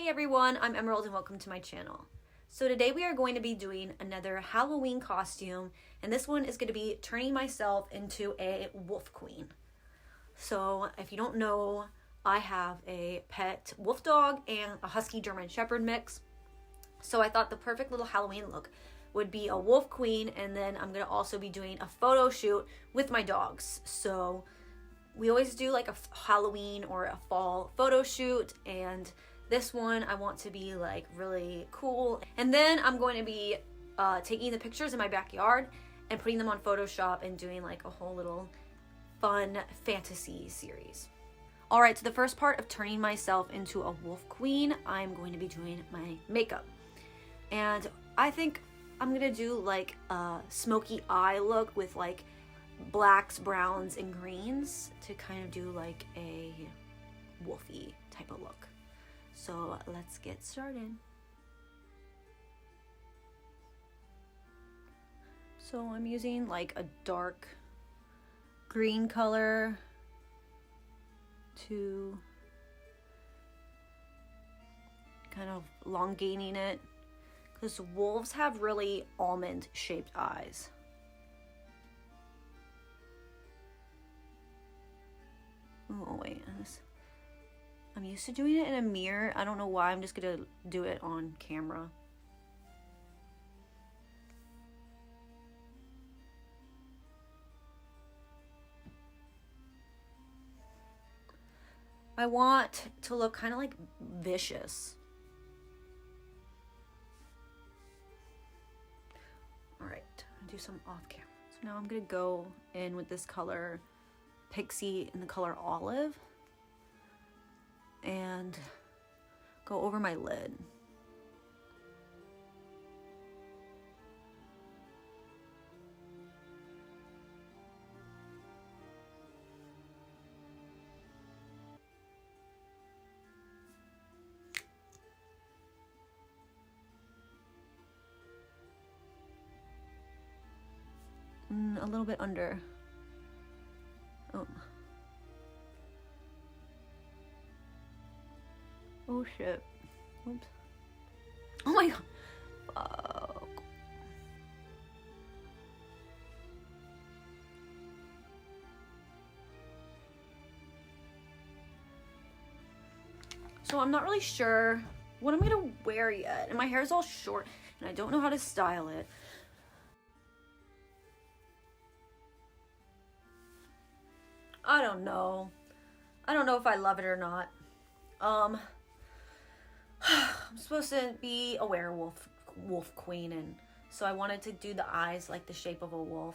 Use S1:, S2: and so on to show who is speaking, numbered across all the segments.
S1: Hey everyone, I'm Emerald and welcome to my channel. So today we are going to be doing another Halloween costume, and this one is going to be turning myself into a wolf queen. So if you don't know, I have a pet wolf dog and a husky German shepherd mix. So I thought the perfect little Halloween look would be a wolf queen, and then I'm going to also be doing a photo shoot with my dogs. So we always do like a Halloween or a fall photo shoot, and this one I want to be like really cool. And then I'm going to be taking the pictures in my backyard and putting them on Photoshop and doing like a whole little fun fantasy series. All right, so the first part of turning myself into a wolf queen, I'm going to be doing my makeup. And I think I'm gonna do like a smoky eye look with like blacks, browns, and greens to kind of do like a wolfy type of look. So let's get started. So I'm using like a dark green color to kind of elongating it, because wolves have really almond shaped eyes. Oh wait, I'm used to doing it in a mirror. I don't know why. I'm just gonna do it on camera. I want to look kind of like vicious. All right, I'll do some off camera. So now I'm gonna go in with this color Pixie in the color olive and go over my lid. A little bit under. Oh. Oh shit. Oops. Oh my god. Fuck. So I'm not really sure what I'm gonna wear yet. And my hair's all short and I don't know how to style it. I don't know. I don't know if I love it or not. I'm supposed to be a werewolf queen, and so I wanted to do the eyes like the shape of a wolf.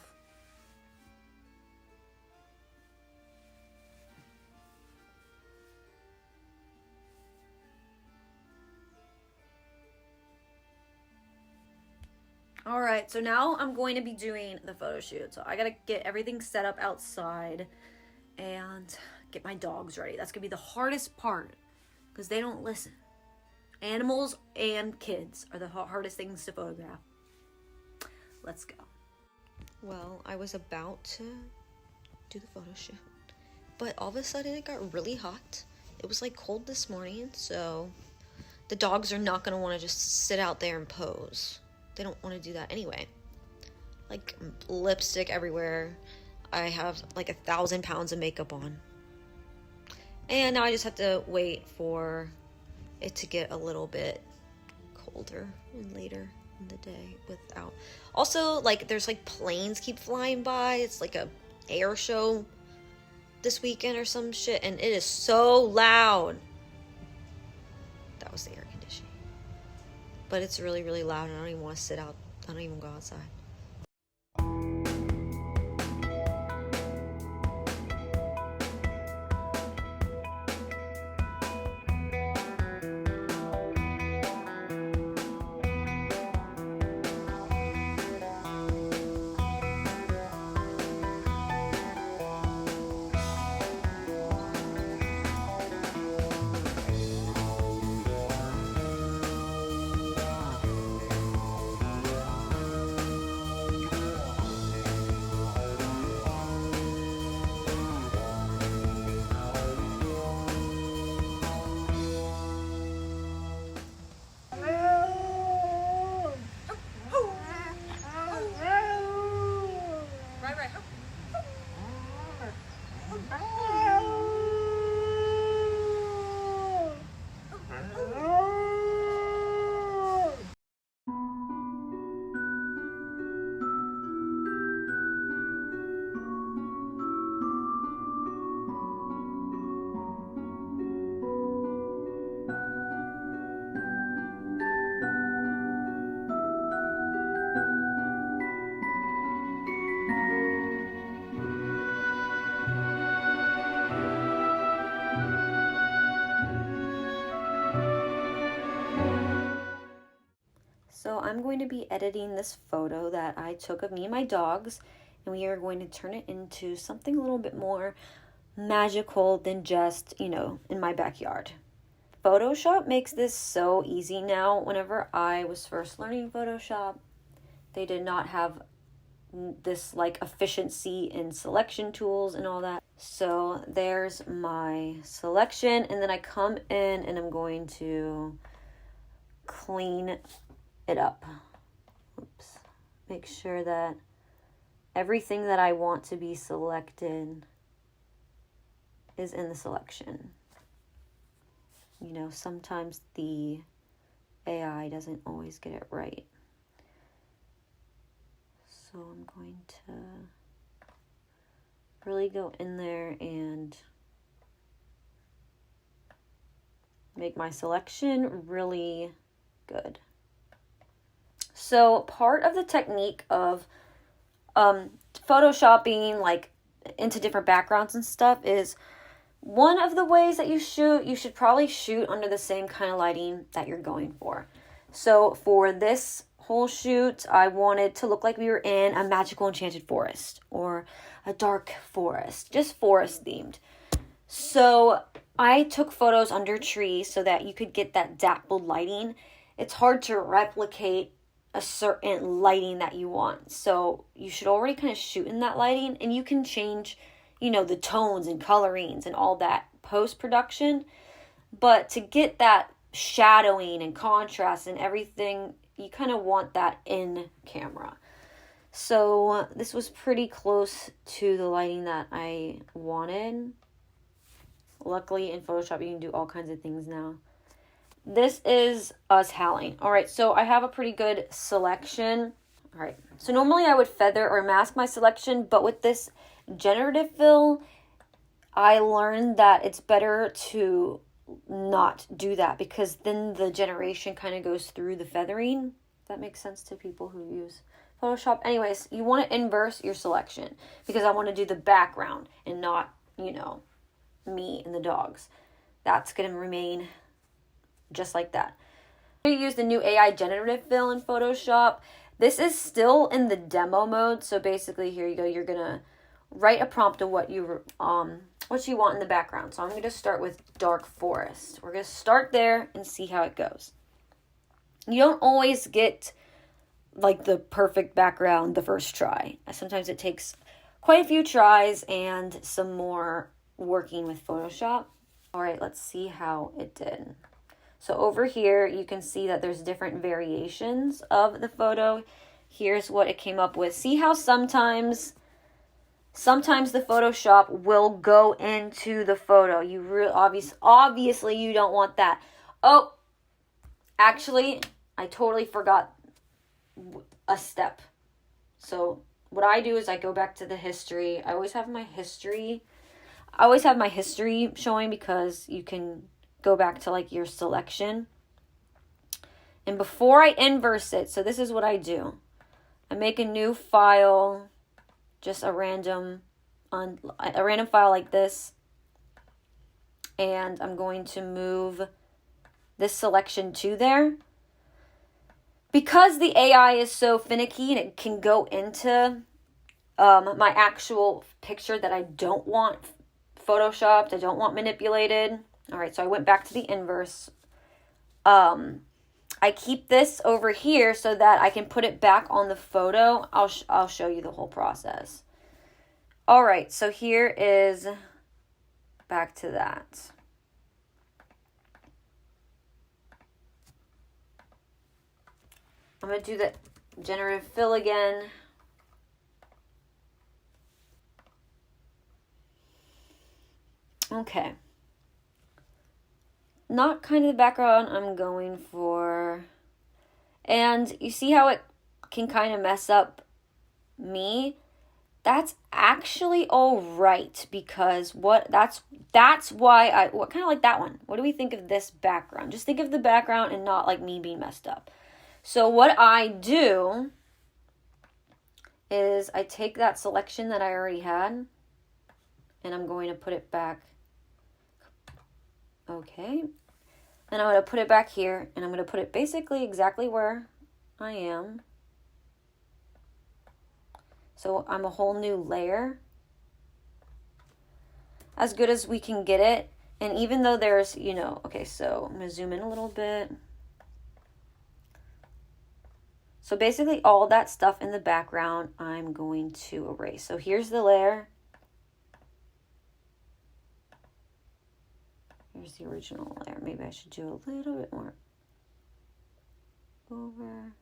S1: All right, so now I'm going to be doing the photo shoot. So I gotta get everything set up outside and get my dogs ready. That's gonna be the hardest part because they don't listen. Animals and kids are the hardest things to photograph. Let's go. Well, I was about to do the photo shoot, but all of a sudden it got really hot. It was like cold this morning, so the dogs are not gonna want to just sit out there and pose. They don't want to do that anyway. Like lipstick everywhere. I have like 1,000 pounds of makeup on. And now I just have to wait for it to get a little bit colder and later in the day without. Also, like there's like planes keep flying by. It's like a air show this weekend or some shit, and it is so loud. That was the air conditioning. But it's really, really loud, and I don't even want to sit out. I don't even go outside. I'm going to be editing this photo that I took of me and my dogs, and we are going to turn it into something a little bit more magical than just, you know, in my backyard. Photoshop makes this so easy now. Whenever I was first learning Photoshop, they did not have this like efficiency in selection tools and all that. So there's my selection, and then I come in and I'm going to clean it up. Oops. Make sure that everything that I want to be selected is in the selection. You know, sometimes the AI doesn't always get it right. So I'm going to really go in there and make my selection really good. So part of the technique of photoshopping like into different backgrounds and stuff is, one of the ways that you should probably shoot under the same kind of lighting that you're going for. So for this whole shoot, I wanted to look like we were in a magical enchanted forest or a dark forest, just forest themed. So I took photos under trees so that you could get that dappled lighting. It's hard to replicate a certain lighting that you want. So you should already kind of shoot in that lighting, and you can change, you know, the tones and colorings and all that post-production. But to get that shadowing and contrast and everything, you kind of want that in camera. So this was pretty close to the lighting that I wanted. Luckily in Photoshop you can do all kinds of things now. This is us howling. All right, so I have a pretty good selection. All right, so normally I would feather or mask my selection, but with this generative fill, I learned that it's better to not do that, because then the generation kind of goes through the feathering. That makes sense to people who use Photoshop. Anyways, you want to inverse your selection, because I want to do the background and not, you know, me and the dogs. That's going to remain just like that. I'm going to use the new AI generative fill in Photoshop. This is still in the demo mode. So basically, here you go. You're going to write a prompt of what you want in the background. So I'm going to start with dark forest. We're going to start there and see how it goes. You don't always get like the perfect background the first try. Sometimes it takes quite a few tries and some more working with Photoshop. All right, let's see how it did. So over here, you can see that there's different variations of the photo. Here's what it came up with. See how sometimes the Photoshop will go into the photo. You obviously you don't want that. Oh, actually, I totally forgot a step. So what I do is I go back to the history. I always have my history showing, because you can go back to like your selection. And before I inverse it, so this is what I do. I make a new file, just a random file like this. And I'm going to move this selection to there. Because the AI is so finicky and it can go into my actual picture that I don't want photoshopped, I don't want manipulated. All right, so I went back to the inverse. I keep this over here so that I can put it back on the photo. I'll show you the whole process. All right, so here is back to that. I'm going to do the generative fill again. Okay. Not kind of the background I'm going for. And you see how it can kind of mess up me? That's actually all right, because that's why I kind of like that one. What do we think of this background? Just think of the background and not like me being messed up. So what I do is I take that selection that I already had and I'm going to put it back. Okay. And I'm going to put it back here, and I'm going to put it basically exactly where I am. So I'm a whole new layer. As good as we can get it. And even though there's, you know, okay, so I'm going to zoom in a little bit. So basically all that stuff in the background, I'm going to erase. So here's the layer. Here's the original layer. Maybe I should do a little bit more over.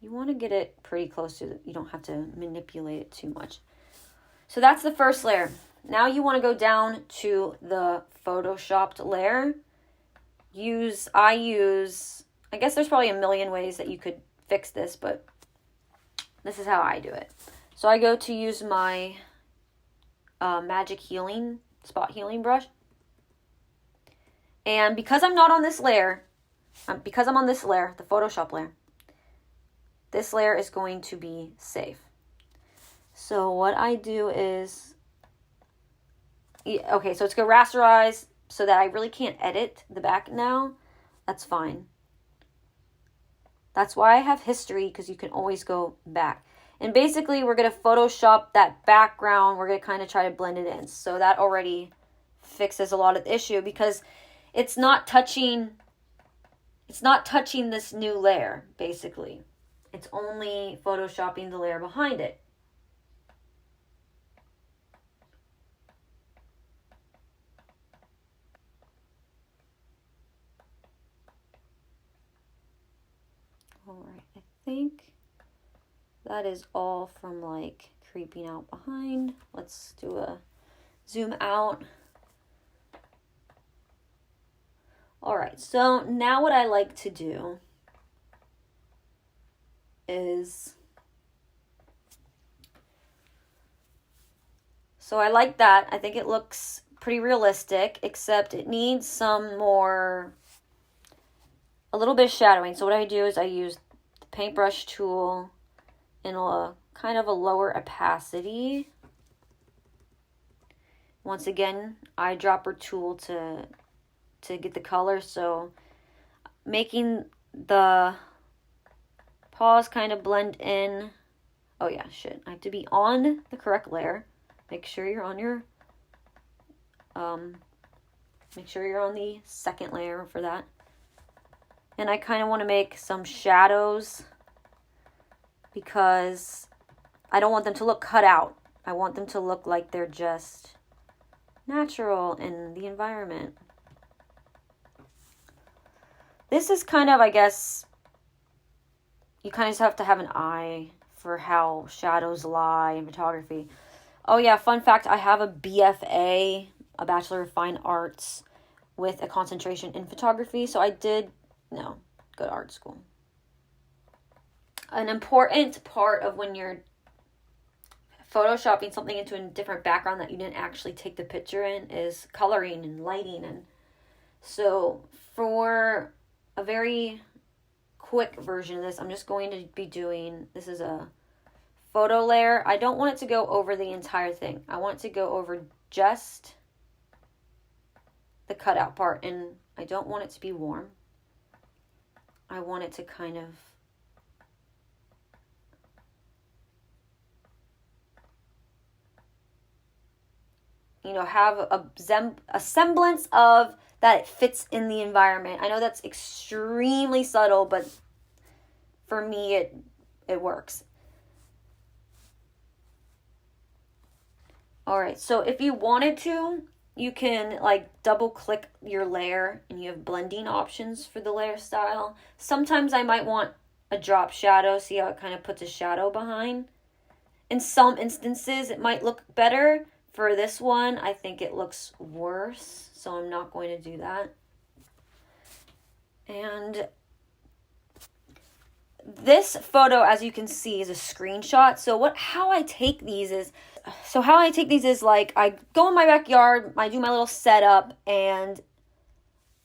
S1: You want to get it pretty close to you don't have to manipulate it too much. So that's the first layer. Now you want to go down to the photoshopped layer. I guess there's probably a million ways that you could fix this, but this is how I do it. So I go to use my magic spot healing brush. And because I'm not on this layer, because I'm on this layer, the Photoshop layer, this layer is going to be safe. So what I do is, okay, so it's going to rasterize so that I really can't edit the back now. That's fine. That's why I have history, because you can always go back. And basically, we're going to Photoshop that background. We're going to kind of try to blend it in. So that already fixes a lot of the issue, because it's not touching this new layer, basically. It's only Photoshopping the layer behind it. All right, I think that is all from like creeping out behind. Let's do a zoom out. All right, so now what I like to do is, so I like that. I think it looks pretty realistic, except it needs a little bit of shadowing. So what I do is I use the paintbrush tool in a kind of a lower opacity. Once again, eyedropper tool to get the color. So making the paws kind of blend in. Oh yeah, shit. I have to be on the correct layer. Make sure you're on your, make sure you're on the second layer for that. And I kind of want to make some shadows because I don't want them to look cut out. I want them to look like they're just natural in the environment. This is kind of, I guess, you kind of just have to have an eye for how shadows lie in photography. Oh yeah, fun fact, I have a BFA, a Bachelor of Fine Arts, with a concentration in photography. So I did, go to art school. An important part of when you're photoshopping something into a different background that you didn't actually take the picture in is coloring and lighting. And so for a very quick version of this, I'm just going to be doing, this is a photo layer. I don't want it to go over the entire thing. I want it to go over just the cutout part, and I don't want it to be warm. I want it to kind of have a semblance of that it fits in the environment. I know that's extremely subtle, but for me, it works. All right, so if you wanted to, you can double click your layer and you have blending options for the layer style. Sometimes I might want a drop shadow. See how it kind of puts a shadow behind? In some instances, it might look better. For this one, I think it looks worse, so I'm not going to do that. And this photo, as you can see, is a screenshot. So how I take these is like I go in my backyard, I do my little setup, and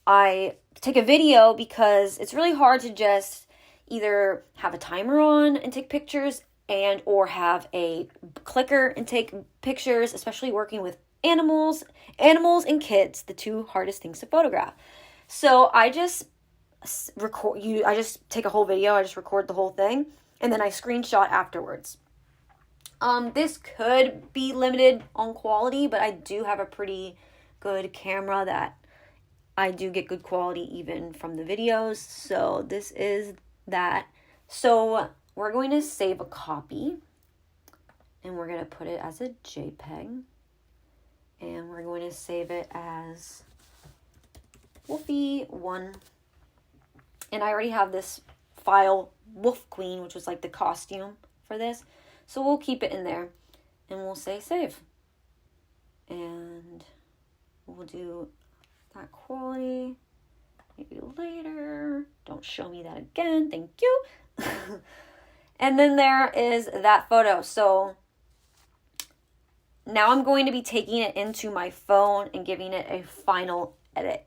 S1: I take a video because it's really hard to just either have a timer on and take pictures or have a clicker and take pictures, especially working with animals and kids, the two hardest things to photograph. So I just I just take a whole video, I just record the whole thing, and then I screenshot afterwards. This could be limited on quality, but I do have a pretty good camera that I do get good quality even from the videos. So this is that. So we're going to save a copy, and we're going to put it as a JPEG, and we're going to save it as Wolfie1. And I already have this file, Wolf Queen, which was like the costume for this. So we'll keep it in there, and we'll say save. And we'll do that quality maybe later. Don't show me that again. Thank you. And then there is that photo. So now I'm going to be taking it into my phone and giving it a final edit.